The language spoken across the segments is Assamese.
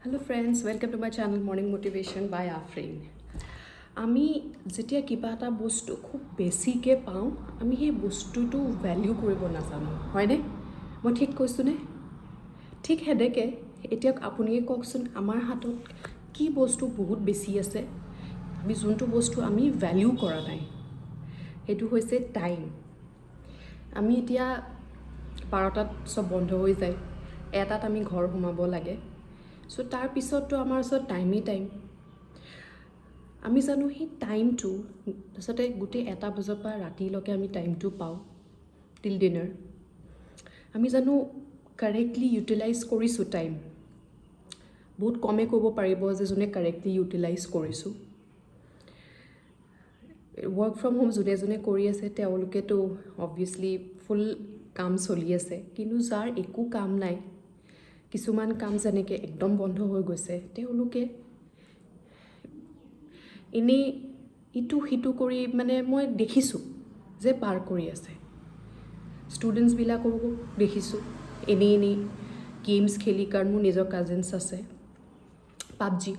Hello friends, welcome to my channel Morning Motivation by Afreen. আমি যেতিয়া কিবা এটা বস্তু খুব বেছিকৈ পাওঁ আমি সেই বস্তুটো ভ্যালু কৰিব নাজানো হয়নে মই ঠিক কৈছোনে ঠিক হেদেকে এতিয়া আপুনিয়ে কওকচোন আমাৰ হাতত কি বস্তু বহুত বেছি আছে আমি যোনটো বস্তু আমি ভ্যালু কৰা নাই সেইটো হৈছে টাইম আমি এতিয়া 12টাত সব বন্ধ হৈ যায় এটাত আমি ঘৰ সোমাব লাগে সো তাৰ পিছতটো আমাৰ ওচৰত টাইম আমি জানো সেই টাইমটো তাৰছতে গোটেই এটা বজাৰ পৰা ৰাতিলৈকে আমি টাইমটো পাওঁ টিল ডিনাৰ আমি জানো কাৰেক্টলি ইউটিলাইজ কৰিছোঁ টাইম বহুত কমে ক'ব পাৰিব যে যোনে কাৰেক্টলি ইউটিলাইজ কৰিছোঁ ৱৰ্ক ফ্ৰম হোম যোনে কৰি আছে তেওঁলোকেতো অবভিয়াছলি ফুল কাম চলি আছে কিন্তু যাৰ একো কাম নাই কিছুমান কাম যেনেকৈ একদম বন্ধ হৈ গৈছে তেওঁলোকে এনেই ইটো সিটো কৰি মানে মই দেখিছোঁ যে পাৰ কৰি আছে ষ্টুডেণ্টছবিলাককো দেখিছোঁ এনেই গেমছ খেলি কাৰণ মোৰ নিজৰ কাজিনছ আছে পাবজি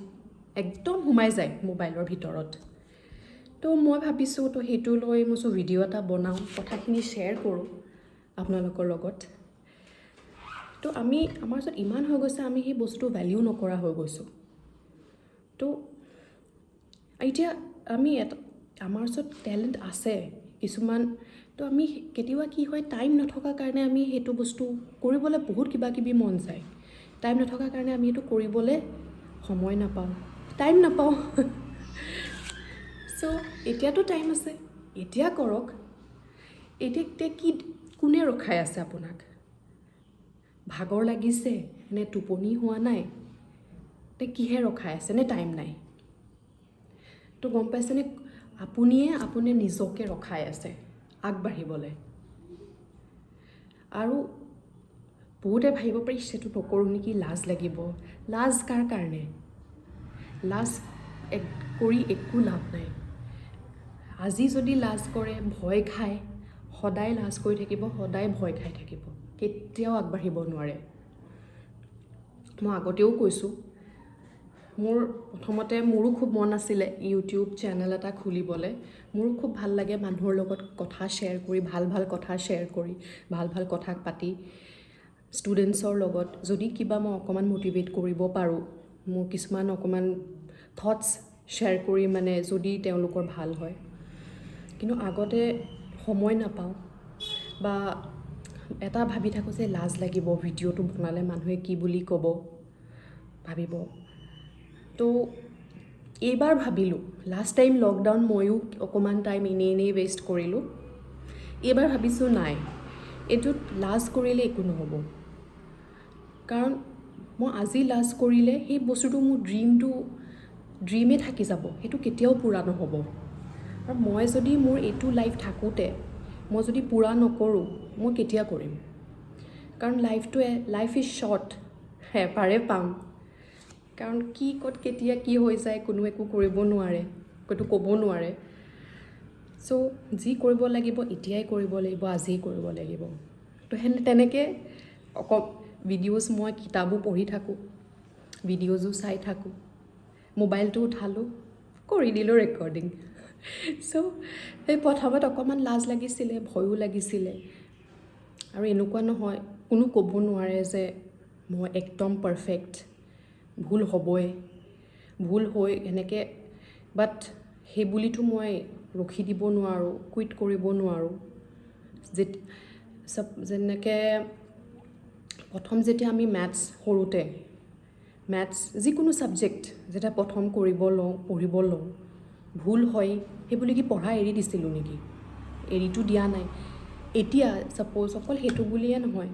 একদম সোমাই যায় মোবাইলৰ ভিতৰত তো মই ভাবিছোঁ তো সেইটো লৈ মই ভিডিঅ' এটা বনাওঁ কথাখিনি শ্বেয়াৰ কৰোঁ আপোনালোকৰ লগত তো আমাৰ ওচৰত ইমান হৈ গৈছে আমি সেই বস্তু ভ্যালু নকৰা হৈ গৈছোঁ তো এতিয়া আমি আমাৰ ওচৰত টেলেণ্ট আছে কিছুমান তো আমি কেতিয়াবা কি হয় টাইম নথকাৰ কাৰণে আমি সেইটো বস্তু কৰিবলৈ বহুত কিবাকিবি মন যায় টাইম নথকাৰ কাৰণে আমি এইটো কৰিবলৈ সময় নাপাওঁ টাইম নাপাওঁ চ' এতিয়াতো টাইম আছে এতিয়া কৰক এতিয়া কি কোনে ৰখাই আছে আপোনাক ভাগৰ লাগিছে নে টোপনি হোৱা নাই তে কিহে ৰখাই আছে নে টাইম নাই তো গম পাইছেনে আপুনি নিজকে ৰখাই আছে আগবাঢ়িবলৈ আৰু বহুতে ভাবিব পাৰি সেইটো নকৰোঁ নেকি লাজ লাগিব লাজ কাৰ কাৰণে লাজ কৰি একো লাভ নাই আজি যদি লাজ কৰে ভয় খায় সদায় লাজ কৰি থাকিব সদায় ভয় খাই থাকিব কেতিয়াও আগবাঢ়িব নোৱাৰে মই আগতেও কৈছোঁ মোৰ প্ৰথমতে মোৰো খুব মন আছিলে ইউটিউব চেনেল এটা খুলিবলৈ মোৰো খুব ভাল লাগে মানুহৰ লগত কথা শ্বেয়াৰ কৰি ভাল কথা শ্বেয়াৰ কৰি ভাল কথা পাতি ষ্টুডেণ্টছৰ লগত যদি কিবা মই অকণমান মটিভেট কৰিব পাৰোঁ মোৰ কিছুমান অকণমান থটছ শ্বেয়াৰ কৰি মানে যদি তেওঁলোকৰ ভাল হয় কিন্তু আগতে সময় নাপাওঁ বা এটা ভাবি থাকোঁ যে লাজ লাগিব ভিডিঅ'টো বনালে মানুহে কি বুলি ক'ব ভাবিব তো এইবাৰ ভাবিলোঁ লাষ্ট টাইম লকডাউন ময়ো অকণমান টাইম এনেই ৱেষ্ট কৰিলোঁ এইবাৰ ভাবিছোঁ নাই এইটোত লাজ কৰিলে একো নহ'ব কাৰণ মই আজি লাজ কৰিলে সেই বস্তুটো মোৰ ড্ৰিমে থাকি যাব সেইটো কেতিয়াও পূৰা নহ'ব আৰু মই যদি মোৰ এইটো লাইফ থাকোঁতে মই যদি পূৰা নকৰোঁ মই কেতিয়া কৰিম কাৰণ লাইফ ইজ শ্বৰ্ট এবাৰে পাম কাৰণ কি ক'ত কেতিয়া কি হৈ যায় কোনো একো কৰিব নোৱাৰে ক'তো ক'ব নোৱাৰে চ' যি কৰিব লাগিব এতিয়াই কৰিব লাগিব আজিয়ে কৰিব লাগিব তো তেনেকৈ ভিডিঅ'জ মই কিতাপো পঢ়ি থাকোঁ ভিডিঅ'জো চাই থাকোঁ মোবাইলটো উঠালোঁ কৰি দিলোঁ ৰেকৰ্ডিং চ' সেই প্ৰথমত অকণমান লাজ লাগিছিলে ভয়ো লাগিছিলে আৰু এনেকুৱা নহয় কোনো ক'ব নোৱাৰে যে মই একদম পাৰফেক্ট ভুল হ'বই ভুল হৈ এনেকৈ বাট সেই বুলিতো মই ৰখি দিব নোৱাৰোঁ কুইট কৰিব নোৱাৰোঁ যেনেকৈ প্ৰথম যেতিয়া আমি সৰুতে মেথছ যিকোনো ছাবজেক্ট যেতিয়া প্ৰথম পঢ়িব লওঁ ভুল হয় সেই বুলি কি পঢ়া এৰি দিছিলোঁ নেকি এৰিটো দিয়া নাই এতিয়া ছাপ'জ অকল সেইটো বুলিয়ে নহয়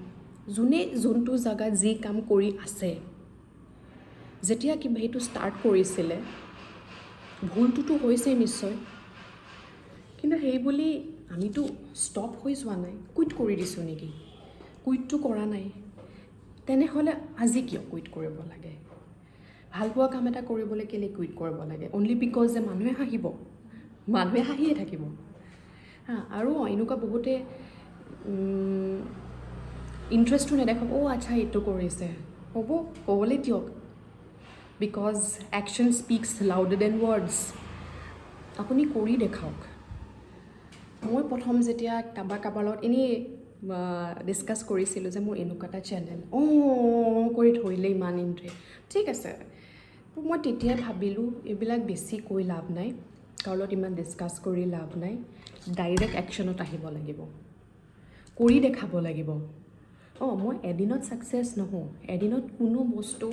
যোনে যোনটো জেগাত যি কাম কৰি আছে যেতিয়া কিবা সেইটো ষ্টাৰ্ট কৰিছিলে ভুলটোতো হৈছেই নিশ্চয় কিন্তু সেই বুলি আমিতো ষ্টপ হৈ যোৱা নাই কুইট কৰি দিছোঁ নেকি কুইটটো কৰা নাই তেনেহ'লে আজি কিয় কুইট কৰিব লাগে ভাল পোৱা কাম এটা কৰিবলৈ কেলৈ কুইট কৰিব লাগে অনলি বিকজ যে মানুহে হাঁহিয়ে থাকিব আৰু এনেকুৱা বহুতে ইণ্টাৰেষ্টটো নেদেখাব আচ্ছা এইটো কৰিছে হ'ব ক'বলৈ দিয়ক বিকজ একশ্যন স্পীক্স লাউডাৰ দেন ৱৰ্ডছ। আপুনি কৰি দেখাওক। মই প্ৰথম যেতিয়া কাৰোবাৰ লগত এনেই ডিছকাছ কৰিছিলোঁ যে মোৰ এনেকুৱা এটা চেনেল কৰি ধৰিলে ইমান ঠিক আছে। মই তেতিয়াই ভাবিলোঁ এইবিলাক বেছি কৈ লাভ নাই, কাৰো লগত ইমান ডিছকাছ কৰি লাভ নাই, ডাইৰেক্ট একশ্যনত আহিব লাগিব, কৰি দেখাব লাগিব। মই এদিনত ছাকচেছ নহওঁ, এদিনত কোনো বস্তু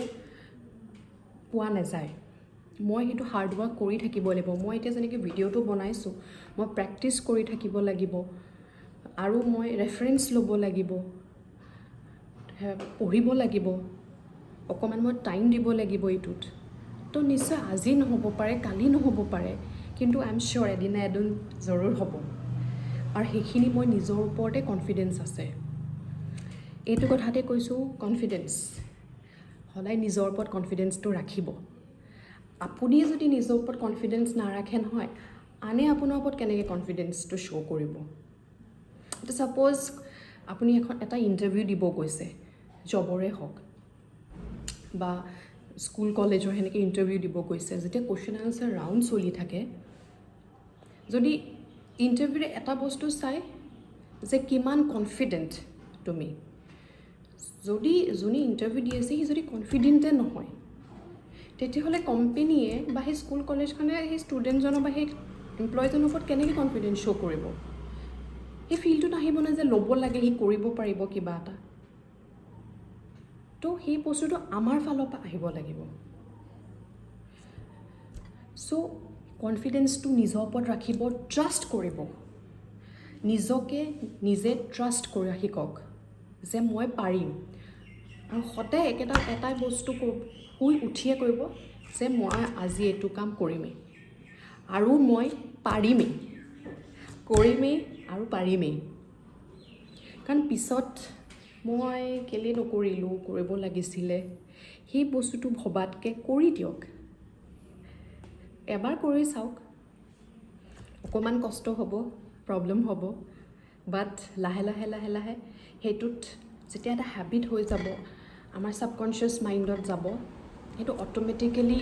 পোৱা নাযায়। মই সেইটো হাৰ্ডৱৰ্ক কৰি থাকিব লাগিব। মই এতিয়া যেনেকৈ ভিডিঅ'টো বনাইছোঁ, মই প্ৰেক্টিছ কৰি থাকিব লাগিব, আৰু মই ৰেফাৰেঞ্চ ল'ব লাগিব, পঢ়িব লাগিব, অকণমান মই টাইম দিব লাগিব এইটোত। তো নিশ্চয় আজি নহ'ব পাৰে, কালি নহ'ব পাৰে, কিন্তু আই এম চিয়'ৰ এদিনা এদিন জৰুৰ হ'ব। আৰু সেইখিনি মই নিজৰ ওপৰতে কনফিডেঞ্চ আছে। এইটো কথাতে কৈছোঁ, কনফিডেঞ্চ সদায় নিজৰ ওপৰত কনফিডেঞ্চটো ৰাখিব। আপুনিয়ে যদি নিজৰ ওপৰত কনফিডেঞ্চ নাৰাখে নহয়, আনে আপোনাৰ ওপৰত কেনেকৈ কনফিডেঞ্চটো শ্ব' কৰিব। এতিয়া ছাপ'জ আপুনি এটা ইণ্টাৰভিউ দিব গৈছে, জবৰে হওক বা স্কুল কলেজৰ সেনেকৈ ইণ্টাৰভিউ দিব গৈছে, যেতিয়া কুৱেশ্যন আনচাৰ ৰাউণ্ড চলি থাকে, যদি ইণ্টাৰভিউৰে এটা বস্তু চাই যে কিমান কনফিডেণ্ট তুমি, যদি যোনে ইণ্টাৰভিউ দি আছে সি যদি কনফিডেণ্টে নহয়, তেতিয়াহ'লে কোম্পেনীয়ে বা সেই স্কুল কলেজখনে সেই ষ্টুডেণ্টজনৰ বা সেই এমপ্লয়জনৰ ওপৰত কেনেকৈ কনফিডেঞ্চ শ্ব' কৰিব। সেই ফিল্ডটোত আহিব নাই যে ল'ব লাগে, সি কৰিব পাৰিব কিবা এটা। তো সেই বস্তুটো আমাৰ ফালৰ পৰা আহিব লাগিব। চ' কনফিডেঞ্চটো নিজৰ ওপৰত ৰাখিব, ট্ৰাষ্ট কৰিব, নিজকে নিজে ট্ৰাষ্ট কৰি শিকক যে মই পাৰিম। আৰু সদায় এটাই বস্তু শুই উঠিয়ে কৰিব যে মই আজি এইটো কাম কৰিমেই, আৰু মই পাৰিমেই, কৰিমেই আৰু পাৰিমেই। কাৰণ পিছত মই কেলৈ নকৰিলোঁ, কৰিব লাগিছিলে, সেই বস্তুটো ভবাতকৈ কৰি দিয়ক। এবাৰ কৰি চাওক, অকণমান কষ্ট হ'ব, প্ৰব্লেম হ'ব, বাট লাহে লাহে লাহে লাহে সেইটোত যেতিয়া এটা হেবিট হৈ যাব, আমাৰ ছাবকনচিয়াছ মাইণ্ডত যাব, সেইটো অট'মেটিকেলি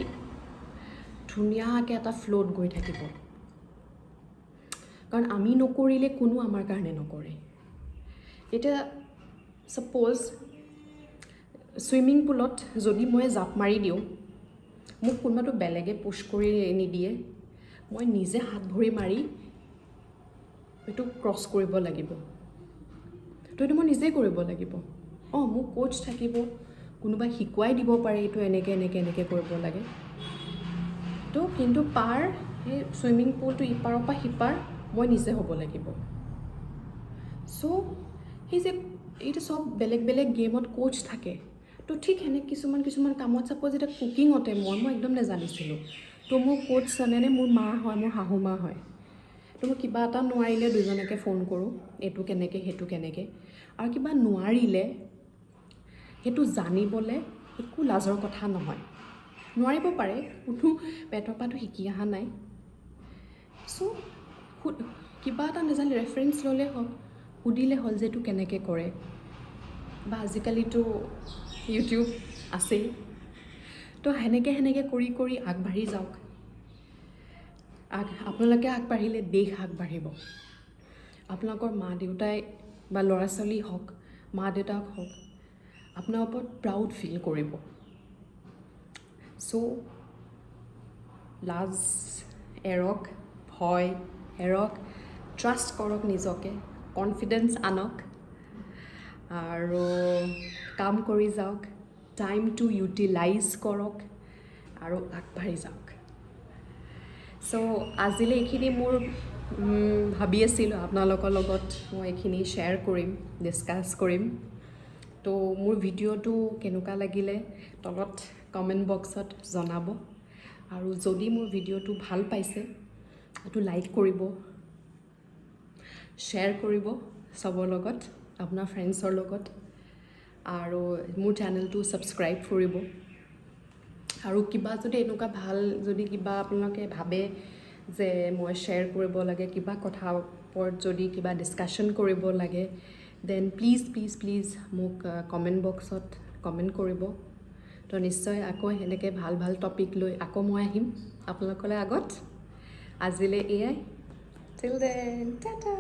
ধুনীয়াকৈ এটা ফ্ল'ত গৈ থাকিব। কাৰণ আমি নকৰিলে কোনো আমাৰ কাৰণে নকৰে। এতিয়া ছাপ'জ ছুইমিং পুলত যদি মই জাঁপ মাৰি দিওঁ, মোক কোনোবাটো বেলেগে পুছ কৰি নিদিয়ে, মই নিজে হাত ভৰি মাৰি এইটো ক্ৰছ কৰিব লাগিব। তো এইটো মই নিজেই কৰিব লাগিব। মোক কোচ থাকিব, কোনোবাই শিকুৱাই দিব পাৰে এইটো এনেকৈ এনেকৈ এনেকৈ কৰিব লাগে। তো কিন্তু সেই ছুইমিং পুলটো ইপাৰৰ পৰা সিপাৰ মই নিজে হ'ব লাগিব। চ' সেই যে এইটো চব বেলেগ বেলেগ গেমত কোচ থাকে, তো ঠিক সেনেকৈ কিছুমান কামত, ছাপ'জ এতিয়া কুকিঙতে মই একদম নেজানিছিলোঁ, তো মোৰ কোচ জানেনে, মোৰ মা হয়, মোৰ শাহু মা হয়। তো মই কিবা এটা নোৱাৰিলে দুজনকে ফোন কৰোঁ, এইটো কেনেকৈ সেইটো কেনেকৈ। আৰু কিবা নোৱাৰিলে সেইটো জানিবলৈ একো লাজৰ কথা নহয়। নোৱাৰিব পাৰে, কোনো পেটৰ পৰাটো শিকি অহা নাই। চ' কিবা এটা নাজানিলে ৰেফাৰেঞ্চ ল'লে হ'ল, সুধিলে হ'ল যে এইটো কেনেকৈ কৰে, বা আজিকালিতো ইউটিউব আছেই। তো সেনেকৈ কৰি কৰি আগবাঢ়ি যাওক। আপোনালোকে আগবাঢ়িলে দেশ আগবাঢ়িব। আপোনালোকৰ মা দেউতাই বা ল'ৰা ছোৱালী হওক, মা দেউতাক হওক, আপোনাৰ ওপৰত প্ৰাউড ফিল কৰিব। চ' লাজ এৰক, ভয় এৰক, ট্ৰাষ্ট কৰক নিজকে, কনফিডেঞ্চ আনক, আৰু কাম কৰি যাওক, টাইমটো ইউটিলাইজ কৰক, আৰু আগবাঢ়ি যাওক। চ' আজিলৈ এইখিনি মোৰ ভাবি আছিলোঁ আপোনালোকৰ লগত মই এইখিনি শ্বেয়াৰ কৰিম, ডিছকাছ কৰিম। তো মোৰ ভিডিঅ'টো কেনেকুৱা লাগিলে তলত কমেণ্ট বক্সত জনাব। আৰু যদি মোৰ ভিডিঅ'টো ভাল পাইছে এইটো লাইক কৰিব, শ্বেয়াৰ কৰিব চবৰ লগত, আপোনাৰ ফ্ৰেণ্ডছৰ লগত, আৰু মোৰ চেনেলটো ছাবস্ক্ৰাইব কৰিব। আৰু কিবা যদি এনেকুৱা ভাল, যদি কিবা আপোনালোকে ভাবে যে মই শ্বেয়াৰ কৰিব লাগে, কিবা কথা ওপৰত যদি কিবা ডিছকাশ্যন কৰিব লাগে, দেন প্লিজ মোক কমেণ্ট বক্সত কমেণ্ট কৰিব। তো নিশ্চয় আকৌ সেনেকৈ ভাল ভাল টপিক লৈ আকৌ মই আহিম আপোনালোকৰ আগত আজিলৈ এয়াই টিল দেন টাটা